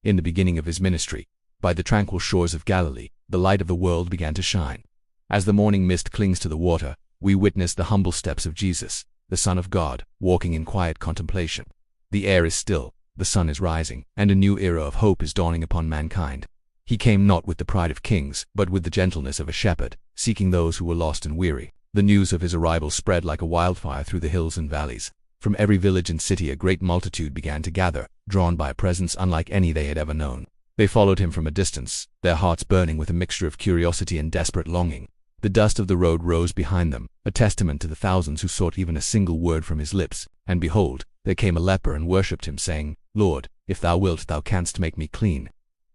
In the beginning of his ministry, by the tranquil shores of Galilee, the light of the world began to shine. As the morning mist clings to the water, we witness the humble steps of Jesus, the Son of God, walking in quiet contemplation. The air is still, the sun is rising, and a new era of hope is dawning upon mankind. He came not with the pride of kings, but with the gentleness of a shepherd, seeking those who were lost and weary. The news of his arrival spread like a wildfire through the hills and valleys. From every village and city a great multitude began to gather, drawn by a presence unlike any they had ever known. They followed him from a distance, their hearts burning with a mixture of curiosity and desperate longing. The dust of the road rose behind them, a testament to the thousands who sought even a single word from his lips. And behold, there came a leper and worshipped him, saying, "Lord, if thou wilt, thou canst make me clean."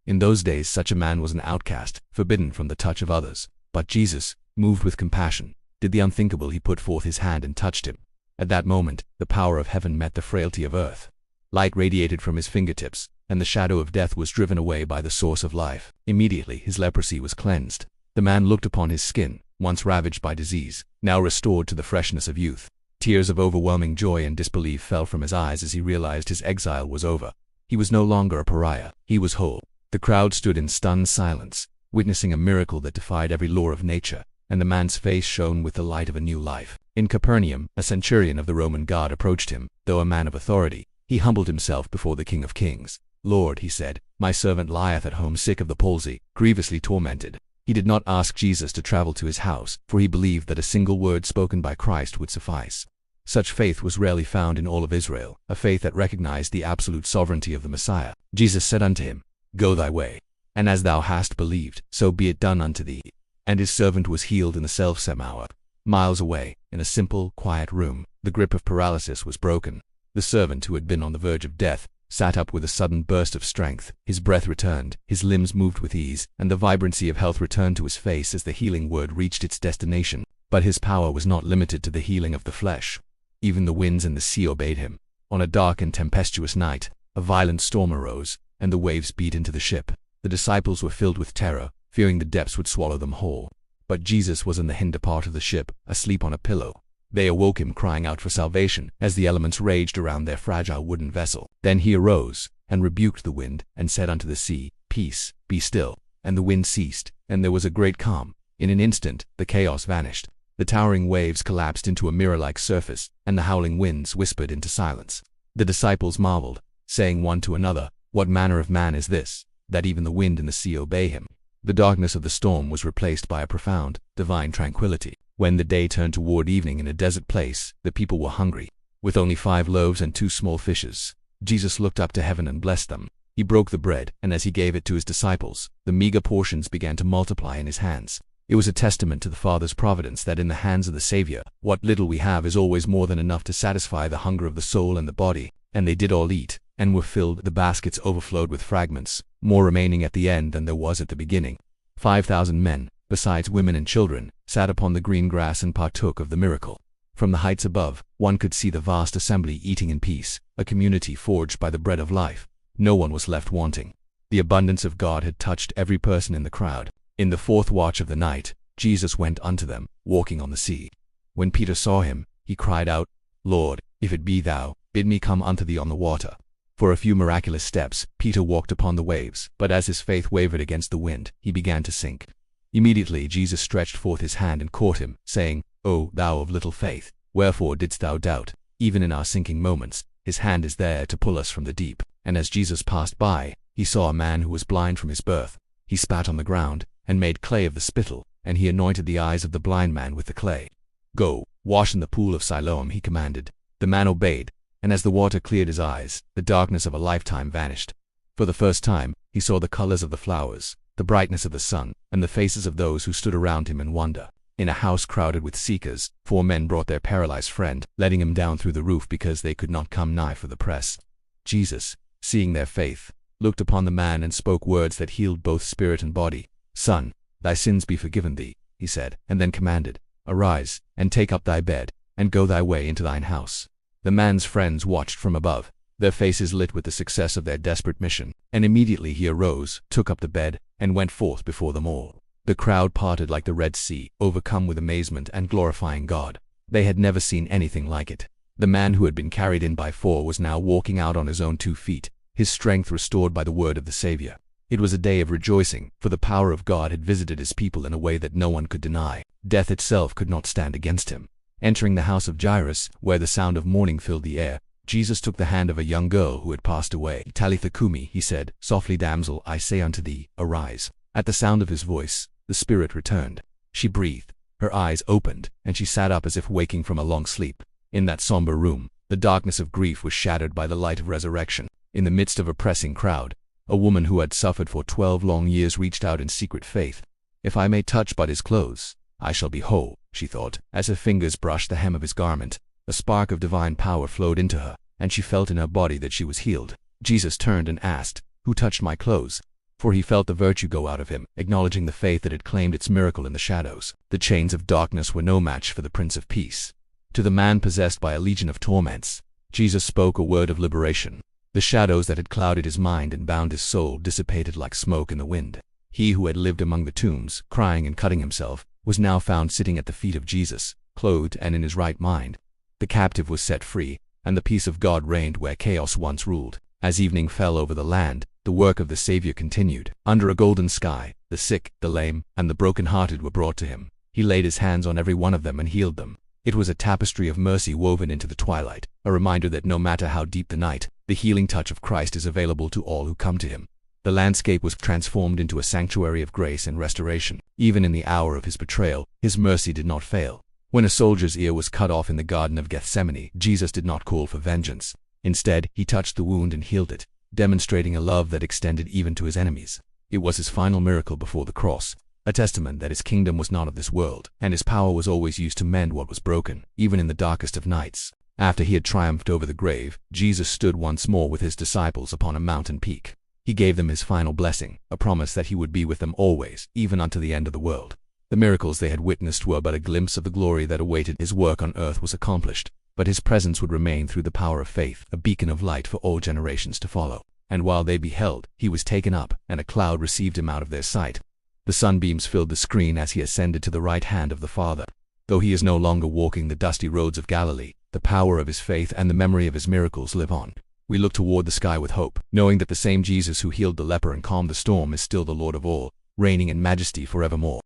In those days such a man was an outcast, forbidden from the touch of others. But Jesus, moved with compassion, did the unthinkable. He put forth his hand and touched him. At that moment, the power of heaven met the frailty of earth. Light radiated from his fingertips, and the shadow of death was driven away by the source of life. Immediately his leprosy was cleansed. The man looked upon his skin, once ravaged by disease, now restored to the freshness of youth. Tears of overwhelming joy and disbelief fell from his eyes as he realized his exile was over. He was no longer a pariah, he was whole. The crowd stood in stunned silence, witnessing a miracle that defied every law of nature, and the man's face shone with the light of a new life. In Capernaum, a centurion of the Roman guard approached him. Though a man of authority, he humbled himself before the King of Kings. "Lord," he said, "my servant lieth at home sick of the palsy, grievously tormented." He did not ask Jesus to travel to his house, for he believed that a single word spoken by Christ would suffice. Such faith was rarely found in all of Israel, a faith that recognized the absolute sovereignty of the Messiah. Jesus said unto him, "Go thy way, and as thou hast believed, so be it done unto thee." And his servant was healed in the selfsame hour. Miles away, in a simple, quiet room, the grip of paralysis was broken. The servant, who had been on the verge of death, sat up with a sudden burst of strength. His breath returned, his limbs moved with ease, and the vibrancy of health returned to his face as the healing word reached its destination. But his power was not limited to the healing of the flesh. Even the winds and the sea obeyed him. On a dark and tempestuous night, a violent storm arose, and the waves beat into the ship. The disciples were filled with terror, fearing the depths would swallow them whole. But Jesus was in the hinder part of the ship, asleep on a pillow. They awoke him, crying out for salvation, as the elements raged around their fragile wooden vessel. Then he arose, and rebuked the wind, and said unto the sea, "Peace, be still." And the wind ceased, and there was a great calm. In an instant, the chaos vanished. The towering waves collapsed into a mirror-like surface, and the howling winds whispered into silence. The disciples marveled, saying one to another, "What manner of man is this, that even the wind and the sea obey him?" The darkness of the storm was replaced by a profound, divine tranquility. When the day turned toward evening in a desert place, the people were hungry. With only 5 loaves and 2 small fishes, Jesus looked up to heaven and blessed them. He broke the bread, and as he gave it to his disciples, the meager portions began to multiply in his hands. It was a testament to the Father's providence that in the hands of the Savior, what little we have is always more than enough to satisfy the hunger of the soul and the body. And they did all eat, and were filled. The baskets overflowed with fragments, more remaining at the end than there was at the beginning. 5,000 men, besides women and children, sat upon the green grass and partook of the miracle. From the heights above, one could see the vast assembly eating in peace, a community forged by the bread of life. No one was left wanting. The abundance of God had touched every person in the crowd. In the 4th watch of the night, Jesus went unto them, walking on the sea. When Peter saw him, he cried out, "Lord, if it be thou, bid me come unto thee on the water." For a few miraculous steps, Peter walked upon the waves, but as his faith wavered against the wind, he began to sink. Immediately Jesus stretched forth his hand and caught him, saying, "O thou of little faith, wherefore didst thou doubt?" Even in our sinking moments, his hand is there to pull us from the deep. And as Jesus passed by, he saw a man who was blind from his birth. He spat on the ground, and made clay of the spittle, and he anointed the eyes of the blind man with the clay. "Go, wash in the pool of Siloam," he commanded. The man obeyed, and as the water cleared his eyes, the darkness of a lifetime vanished. For the first time, he saw the colors of the flowers, the brightness of the sun, and the faces of those who stood around him in wonder. In a house crowded with seekers, 4 men brought their paralyzed friend, letting him down through the roof because they could not come nigh for the press. Jesus, seeing their faith, looked upon the man and spoke words that healed both spirit and body. "Son, thy sins be forgiven thee," he said, and then commanded, "Arise, and take up thy bed, and go thy way into thine house." The man's friends watched from above, their faces lit with the success of their desperate mission, and immediately he arose, took up the bed, and went forth before them all. The crowd parted like the Red Sea, overcome with amazement and glorifying God. They had never seen anything like it. The man who had been carried in by 4 was now walking out on his own 2 feet. his strength restored by the word of the Savior. It was a day of rejoicing, for the power of God had visited his people in a way that no one could deny. Death itself could not stand against him. Entering the house of Jairus, where the sound of mourning filled the air, Jesus took the hand of a young girl who had passed away. Talitha cumi, he said, softly, damsel, I say unto thee, arise. At the sound of his voice, the spirit returned. She breathed, her eyes opened, and she sat up as if waking from a long sleep. In that somber room, the darkness of grief was shattered by the light of resurrection. In the midst of a pressing crowd, a woman who had suffered for 12 long years reached out in secret faith. If I may touch but his clothes, I shall be whole, she thought. As her fingers brushed the hem of his garment, a spark of divine power flowed into her, and she felt in her body that she was healed. Jesus turned and asked, Who touched my clothes? For he felt the virtue go out of him, acknowledging the faith that had claimed its miracle in the shadows. The chains of darkness were no match for the Prince of Peace. To the man possessed by a legion of torments, Jesus spoke a word of liberation. The shadows that had clouded his mind and bound his soul dissipated like smoke in the wind. He who had lived among the tombs, crying and cutting himself, was now found sitting at the feet of Jesus, clothed and in his right mind. The captive was set free, and the peace of God reigned where chaos once ruled. As evening fell over the land, the work of the Savior continued. Under a golden sky, the sick, the lame, and the broken-hearted were brought to him. He laid his hands on every one of them and healed them. It was a tapestry of mercy woven into the twilight, a reminder that no matter how deep the night, the healing touch of Christ is available to all who come to him. The landscape was transformed into a sanctuary of grace and restoration. Even in the hour of his betrayal, his mercy did not fail. When a soldier's ear was cut off in the Garden of Gethsemane, Jesus did not call for vengeance. Instead, he touched the wound and healed it, demonstrating a love that extended even to his enemies. It was his final miracle before the cross, a testament that his kingdom was not of this world, and his power was always used to mend what was broken, even in the darkest of nights. After he had triumphed over the grave, Jesus stood once more with his disciples upon a mountain peak. He gave them his final blessing, a promise that he would be with them always, even unto the end of the world. The miracles they had witnessed were but a glimpse of the glory that awaited. His work on earth was accomplished, but his presence would remain through the power of faith, a beacon of light for all generations to follow. And while they beheld, he was taken up, and a cloud received him out of their sight. The sunbeams filled the screen as he ascended to the right hand of the Father. Though he is no longer walking the dusty roads of Galilee, the power of his faith and the memory of his miracles live on. We look toward the sky with hope, knowing that the same Jesus who healed the leper and calmed the storm is still the Lord of all, reigning in majesty forevermore.